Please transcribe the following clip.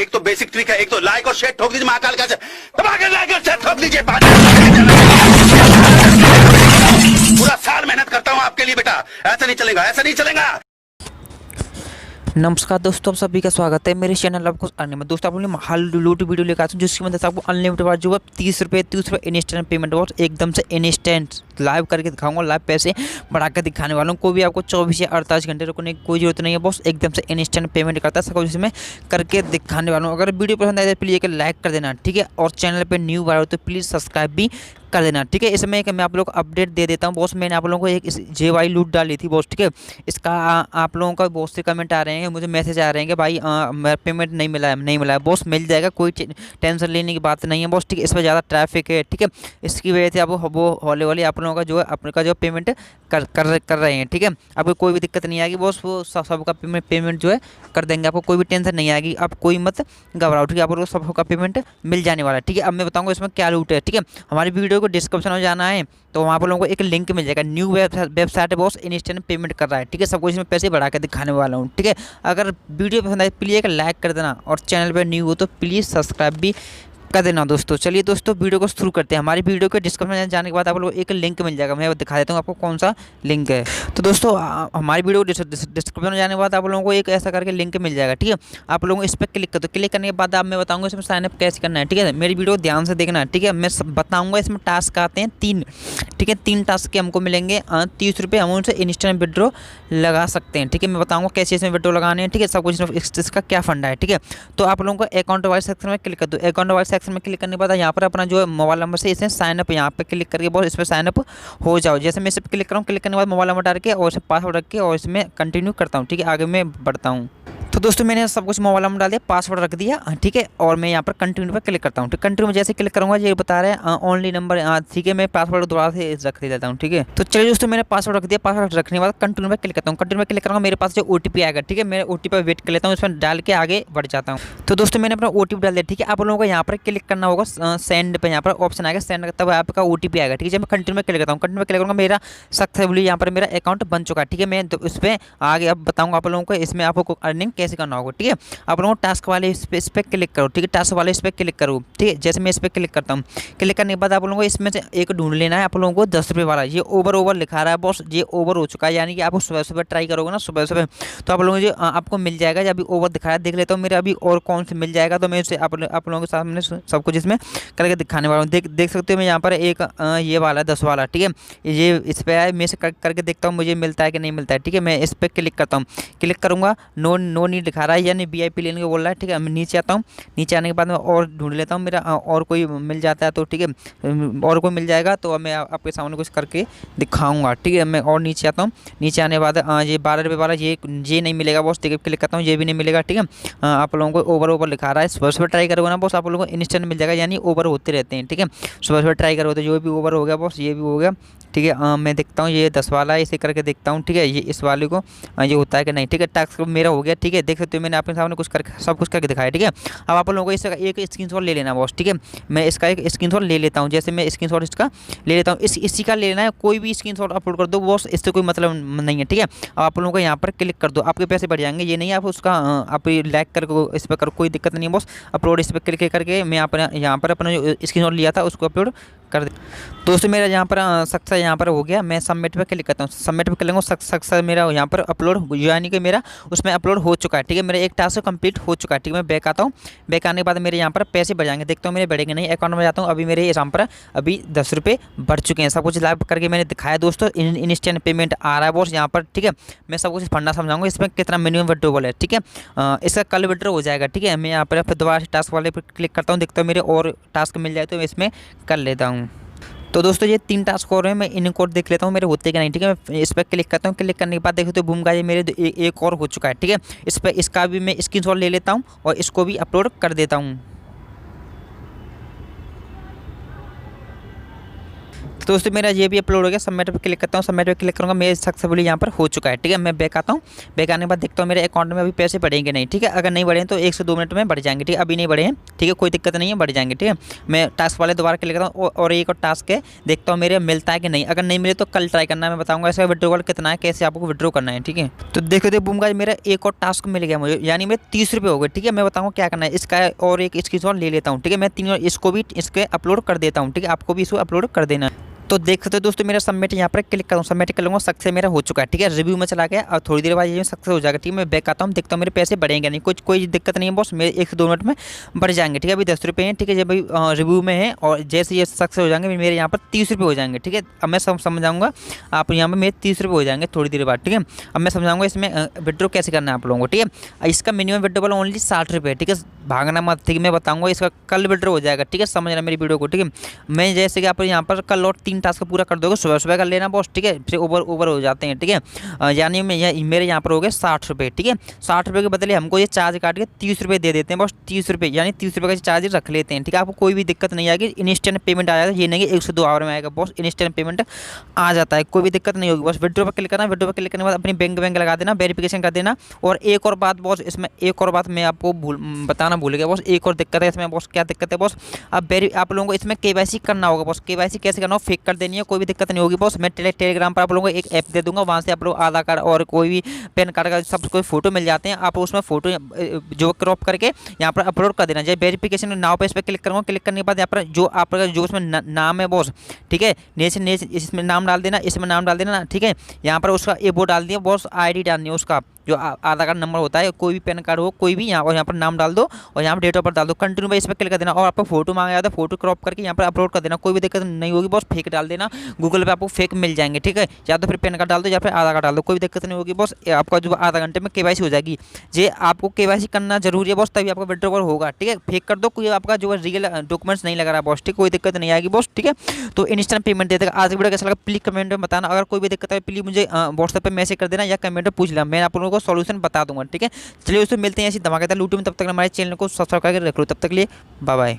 एक तो basic trick है, एक तो लाइक और शेयर ठोक दीजिए महाकाल का दबा के लाइक और शेयर ठोक दीजिए। पूरा साल मेहनत करता हूँ आपके लिए बेटा, ऐसा नहीं चलेगा, ऐसा नहीं चलेगा। नमस्कार दोस्तों, आप सभी का स्वागत है मेरे चैनल आपको अर्निंग में। दोस्तों आप लोग हाल लूट वीडियो लेकर आते हैं जिसकी मदद से आपको अनलिमिटेड बार जो है 30 रुपये इंस्टेंट पेमेंट और एकदम से इंस्टेंट लाइव करके दिखाऊंगा। लाइव पैसे बढ़ा कर दिखाने वाला हूँ। कोई भी आपको 24 या 48 घंटे रुकने की कोई जरूरत नहीं है बॉस, एकदम से इंस्टेंट पेमेंट करता है। सब कुछ इसमें करके दिखाने वाला हूँ। अगर वीडियो पसंद आए तो प्लीज़ एक लाइक कर देना, ठीक है। और चैनल पर न्यू आए हो तो प्लीज़ सब्सक्राइब भी कर देना, ठीक है। इसमें एक मैं आप लोग को अपडेट दे देता हूँ बॉस। मैंने आप लोगों को एक जेवाई लूट डाली थी बॉस, ठीक है। इसका आप लोगों का बहुत से कमेंट आ रहे हैं, मुझे मैसेज आ रहे हैं कि भाई पेमेंट नहीं मिला है बॉस। मिल जाएगा, कोई टेंशन लेने की बात नहीं है बॉस, ठीक है। इस पर ज़्यादा ट्रैफिक है, ठीक है। इसकी वजह से अब वो हौले वाले आप लोगों का जो है अपने का जो पेमेंट कर रहे हैं, ठीक है। आपको कोई भी दिक्कत नहीं आएगी बॉस, वो सबका पेमेंट जो है कर देंगे। आपको कोई भी टेंशन नहीं आएगी, आप कोई मत घबराओ, ठीक है। आप लोग सबका पेमेंट मिल जाने वाला है, ठीक है। अब मैं बताऊँगा इसमें क्या लूट है, ठीक है। हमारी वीडियो को डिस्क्रिप्शन में जाना है तो वहाँ पर लोगों को एक लिंक मिल जाएगा। न्यू वेबसाइट है बॉस, इंस्टेंट पेमेंट कर रहा है, ठीक है। सबको इसमें पैसे बढ़ा के दिखाने वाला हूँ, ठीक है। अगर वीडियो पसंद आए प्लीज़ एक लाइक कर देना और चैनल पर न्यू हो तो प्लीज़ सब्सक्राइब भी कर देना दोस्तों। चलिए दोस्तों वीडियो को शुरू करते हैं। हमारी वीडियो के डिस्क्रिप्शन में जाने के बाद आप लोगों को एक लिंक मिल जाएगा। मैं दिखा देता हूँ आपको कौन सा लिंक है। तो दोस्तों हमारी वीडियो डिस्क्रिप्शन में जाने के बाद आप लोगों को एक ऐसा करके लिंक मिल जाएगा, ठीक है। आप लोगों को इस पर क्लिक कर दो। क्लिक करने के बाद आप मैं बताऊँगा इसमें साइनअप कैसे करना है, ठीक है। मेरी वीडियो ध्यान से देखना है, ठीक है। मैं बताऊँगा इसमें टास्क आते हैं 3, ठीक है। 3 टास्क के हमको मिलेंगे 30 रुपये अमाउंट से इंस्टेंट विड्रॉ लगा सकते हैं, ठीक है। मैं बताऊँगा कैसे इसमें विड्रॉ लगाने हैं, ठीक है। सब कुछ इसका क्या फंडा है, ठीक है। तो आप लोगों को अकाउंट वाइज सेक्शन में क्लिक कर दो। अकाउंट वाइज सेक्शन में क्लिक करने के बाद यहाँ पर अपना जो मोबाइल नंबर से इसमें साइनअप यहाँ पे क्लिक करके बहुत इसमें साइनअप हो जाओ। जैसे मैं इस पर क्लिक करूँ, क्लिक करने के बाद मोबाइल नंबर डाल के और इसे पासवर्ड रख के और इसमें कंटिन्यू करता हूँ, ठीक है। आगे मैं बढ़ता हूँ। तो दोस्तों मैंने सब कुछ मोबाइल नंबर डाल दिया, पासवर्ड रख दिया, ठीक है। और मैं यहाँ पर कंटिन्यू पर क्लिक करता हूँ, ठीक। कंटिन्यू में जैसे क्लिक करूँगा ये बता रहे हैं ओनली नंबर, ठीक है। मैं पासवर्ड दोबारा से रख देता हूँ, ठीक है। तो चलिए दोस्तों मैंने पासवर्ड रख दिया। पासवर्ड रखने के बाद कंटिन्यू पर क्लिक करता हूँ। कंटिन्यू में क्लिक करूँगा, मेरे पास जो OTP आएगा, ठीक है। मैं OTP पर वेट कर लेता हूँ, इसमें डाल के आगे बढ़ जाता हूँ। तो दोस्तों मैंने अपना OTP डाल दिया, ठीक है। आप लोगों को यहाँ पर क्लिक करना होगा सेंड पे, यहाँ पर ऑप्शन आएगा सेंड, तब आपका OTP आएगा, ठीक है। जब मैं कंटिन्यू में क्लिक करता हूँ, कंटिन्यू में क्लिक करूँगा, मेरा सक्सेसफुली यहाँ पर मेरा अकाउंट बन चुका है, ठीक है। मैं उस पर आगे अब बताऊँगा आप लोगों को इसमें आपको अर्निंग कैसे करना होगा, ठीक है। आप लोगों को टास्क वाले इस पर क्लिक करो, ठीक है। टास्क वाले इस पर क्लिक करो, ठीक है। जैसे मैं इस पर क्लिक करता हूँ, क्लिक करने के बाद आप लोगों को इसमें से एक ढूंढ लेना है। आप लोगों को 10 रुपये वाला, ये ओवर लिखा रहा है बॉस, ये ओवर हो चुका है। यानी कि आपको सुबह सुबह ट्राई करोगे ना, सुबह सुबह तो आप लोगों को जो आपको मिल जाएगा। जब अभी ओवर दिखाया देख लेता हूँ मेरा अभी और कौन से मिल जाएगा, तो मैं इसे आप लोगों के सामने सब कुछ इसमें करके दिखाने वाला हूँ। देख सकते हो मैं यहाँ पर एक ये वाला 10 वाला, ठीक है। ये इस पर आए, मैं इसे करके देखता हूँ मुझे मिलता है कि नहीं मिलता है, ठीक है। मैं इस पर क्लिक करता हूँ, क्लिक करूँगा, नो नीड दिखा रहा है, यानी VIP लेने को बोल रहा है, ठीक है। मैं नीचे आता हूँ, नीचे आने के बाद मैं और ढूंढ लेता हूँ, मेरा और कोई मिल जाता है तो ठीक है, और कोई मिल जाएगा तो मैं आपके सामने कुछ करके दिखाऊंगा, ठीक है। मैं और नीचे आता हूँ, नीचे आने के बाद ये 12 रुपये वाला ये नहीं मिलेगा बॉस, ठीक है। क्लिक करता हूँ, ये भी नहीं मिलेगा, ठीक है। आप लोगों को ओवर लिखा रहा है, सुबह सुबह ट्राई करोगे ना बॉस, आप लोगों को इंस्टेंट मिल जाएगा, यानी ओवर होते रहते हैं, ठीक है। सुबह सुबह ट्राई करोगे तो जो भी ओवर हो गया बॉस, ये भी हो गया, ठीक है। मैं देखता हूँ ये 10 वाला है, इसे करके देखता हूँ, ठीक है। ये इस वाले को ये होता है कि नहीं, ठीक है। टास्क मेरा हो गया, ठीक है। देख सकते हो मैंने आपके सामने कुछ करके सब कुछ करके दिखाया, ठीक है। अब आप लोगों को इसका एक स्क्रीनशॉट ले लेना बॉस, ठीक है। मैं इसका एक स्क्रीनशॉट ले लेता हूँ। जैसे मैं स्क्रीनशॉट इसका ले लेता हूँ, इसी का ले लेना है। कोई भी स्क्रीनशॉट अपलोड कर दो बॉस, इससे कोई मतलब नहीं है, ठीक है। अब आप लोगों को यहाँ पर क्लिक कर दो, आपके पैसे बढ़ जाएंगे। ये नहीं आप उसका आप लाइक कर इस पर करो, कोई दिक्कत नहीं है बॉस। अपलोड इस पर क्लिक करके मैं यहाँ पर अपना जो स्क्रीनशॉट लिया था उसको अपलोड कर दे। दोस्तों मेरा यहाँ पर सक्सेस यहाँ पर हो गया। मैं सबमिट पे क्लिक करता हूँ, सबमिट पे क्लिक करूँगा, सक्सेस मेरा यहाँ पर अपलोड, यानी कि मेरा उसमें अपलोड हो चुका है, ठीक है। मेरा एक टास्क कंप्लीट हो चुका है, ठीक है। मैं बैक आता हूँ, बैक आने के बाद मेरे यहाँ पर पैसे बढ़ जाएंगे, देखता हूँ मेरे बढ़ेंगे नहीं। अकाउंट में जाता हूँ, अभी मेरे यहाँ पर अभी 10 रुपये बढ़ चुके हैं। सब कुछ लाइव करके मैंने दिखाया दोस्तों। इंस्टेंट पेमेंट आ रहा है बॉस यहाँ पर, ठीक है। मैं सब कुछ फंडा समझाऊंगा इसमें कितना मिनिमम विड्रॉल है, ठीक है। इसका कल विड्रॉ हो जाएगा, ठीक है। मैं यहाँ पर फिर दोबारा से टास्क वाले पर क्लिक करता हूँ, देखता हूँ मेरे और टास्क मिल जाए तो मैं इसमें कर लेता हूँ। तो दोस्तों ये 3 टास्क हो रहे हैं, मैं इनको देख लेता हूँ मेरे होते कि नहीं, ठीक है। मैं इस पर क्लिक करता हूँ, क्लिक करने के बाद देखो तो बूम का ये मेरे एक और हो चुका है, ठीक है। इस पर इसका भी मैं स्क्रीनशॉट ले लेता हूँ और इसको भी अपलोड कर देता हूँ। तो दोस्तों मेरा ये भी अपलोड हो गया, सबमिट पे क्लिक करता हूँ, सबमिट पे क्लिक करूँगा, मेरे सक्सेसफुली यहाँ पर हो चुका है। ठीक है, मैं बैक आता हूँ, बैक आने के बाद देखता हूँ मेरे अकाउंट में अभी पैसे बढ़ेंगे नहीं। ठीक है, अगर नहीं बढ़े तो 1 से 2 मिनट में बढ़ जाएंगे। ठीक है, अभी नहीं बढ़े हैं, ठीक है, कोई दिक्कत नहीं है, बढ़ जाएंगे। ठीक है, मैं टास्क वाले दोबारा क्लिक करता हूँ और एक और टास्क है, देखता हूँ मेरे मिलता है कि नहीं। अगर नहीं मिले तो कल ट्राई करना है, मैं बताऊँगा इसका विड्रॉवल कितना है, कैसे आपको विड्रॉ करना है। ठीक है, तो देखो बूम गाइस मेरा एक और टास्क मिल गया मुझे, यानी मेरे 30 रुपये हो गए। ठीक है, मैं बताऊँगा क्या करना है इसका, और एक स्क्रीनशॉट ले लेता हूँ। ठीक है, मैं तीनों इसको भी इसके अपलोड कर देता हूँ। ठीक है, आपको भी इसको अपलोड कर देना है। तो देख सकते हो दोस्तों मेरा सबमिट यहाँ पर क्लिक करूँ, सबमिट कर लूँगा, सक्सेस मेरा हो चुका है। ठीक है, रिव्यू में चला गया और थोड़ी देर बाद ये सक्सेस हो जाएगा। ठीक है, मैं बैक आता हूँ, देखता हूँ मेरे पैसे बढ़ेंगे नहीं, कुछ कोई दिक्कत नहीं है बॉस, मेरे 1 से 2 मिनट में बढ़ जाएंगे। ठीक है, अभी 10 रुपये हैं। ठीक है, जब भाई रिव्यू में है और जैसे ये सक्सेस हो जाएंगे मेरे यहाँ पर 30 रुपये हो जाएंगे। ठीक है, अब मैं समझाऊंगा आप यहाँ पर मेरे 30 रुपये हो जाएंगे थोड़ी देर बाद। ठीक है, अब मैं समझाऊंगा इसमें विड्रॉ कैसे करना है आप लोगों को। ठीक है, इसका मिनिमम विड्रॉवल ओनली 60 रुपये। ठीक है, भागना मत। ठीक है, मैं बताऊंगा इसका कल विड्रॉ हो जाएगा। ठीक है, समझना मेरी वीडियो को। ठीक है, मैं जैसे कि आप यहाँ पर कल और 3 टास्क पूरा कर दोगे, सुबह सुबह कर लेना बॉस। ठीक है, फिर ओवर हो जाते हैं। ठीक है, यानी मेरे यहाँ पर हो गए 60 रुपये। ठीक है, 60 रुपये के बदले हमको ये चार्ज काट के 30 रुपये दे देते हैं बॉस। 30 रुपये यानी 30 रुपये का चार्ज रख लेते हैं। ठीक है, आपको कोई भी दिक्कत नहीं आएगी, इंस्टेंट पेमेंट आ जाता है। ये नहीं कि 1 से 2 आवर में आएगा बॉस, इंस्टेंट पेमेंट आ जाता है, कोई भी दिक्कत नहीं होगी। बस विड्रॉ पर क्लिक करना, विड्रॉ पर क्लिक करने के बाद अपनी बैंक लगा देना, वेरिफिकेशन कर देना। और एक और बात बॉस, इसमें एक और बात मैं आपको बताना भूल गया बॉस, एक और दिक्कत है इसमें बॉस। क्या दिक्कत है बॉस, अब आप लोगों को इसमें KYC करना होगा बॉस। KYC कैसे करना हो, फेक कर देनी है, कोई भी दिक्कत नहीं होगी बॉस। मैं टेलीग्राम पर आप लोगों को एक ऐप दे दूंगा, वहाँ से आप लोग आधार कार्ड और कोई भी पैन कार्ड का सब कोई फोटो मिल जाते हैं, आप उसमें फोटो जो क्रॉप करके यहाँ पर अपलोड कर देना। जैसे वेरिफिकेशन नाउ पे इस पर क्लिक करूँगा, क्लिक करने के बाद यहाँ पर जो आपका जो उसमें नाम है बॉस, ठीक है, नेशन इसमें नाम डाल देना, इसमें नाम डाल देना। ठीक है, यहाँ पर उसका वो डाल दिया बॉस, ID डालनी है उसका, जो आधार कार्ड नंबर होता है, कोई भी पैन कार्ड हो कोई भी, यहाँ पर नाम डाल दो और यहाँ पर डेट ऑफ बर्थ डाल दो, कंटिन्यू पे इस पर क्लिक कर देना। और आपको फोटो मांगा जाता है, फोटो क्रॉप करके यहाँ पर अपलोड कर देना, कोई भी दिक्कत नहीं होगी बॉस। फेक डाल देना, गूगल पे आपको फेक मिल जाएंगे। ठीक है, या तो फिर पैन कार्ड डाल दो या फिर आधार कार्ड डाल दो, कोई भी दिक्कत नहीं होगी बॉस। आपका जो आधा घंटे में KYC हो जाएगी। ये आपको KYC करना जरूरी है बॉस, तभी आपका विड्रॉवल होगा। ठीक है, फेक कर दो, कोई आपका जो रियल डॉक्यूमेंट्स नहीं लगा रहा बॉस। ठीक, कोई दिक्कत नहीं आएगी बॉस। ठीक है, तो इंस्टेंट पेमेंट दे देगा। आज की वीडियो कैसा लगा प्लीज कमेंट में बताना, अगर कोई भी दिक्कत है प्लीज मुझे व्हाट्सएप पे मैसेज कर देना या कमेंट में पूछ लेना, मैं आप लोगों को सॉल्यूशन बता दूंगा। ठीक है, चलिए उसमें मिलते हैं ऐसी धमाकेदार लूटो में, तब तक हमारे चैनल को सब्सक्राइब करके रख लो। तब तक लिए बाय बाय।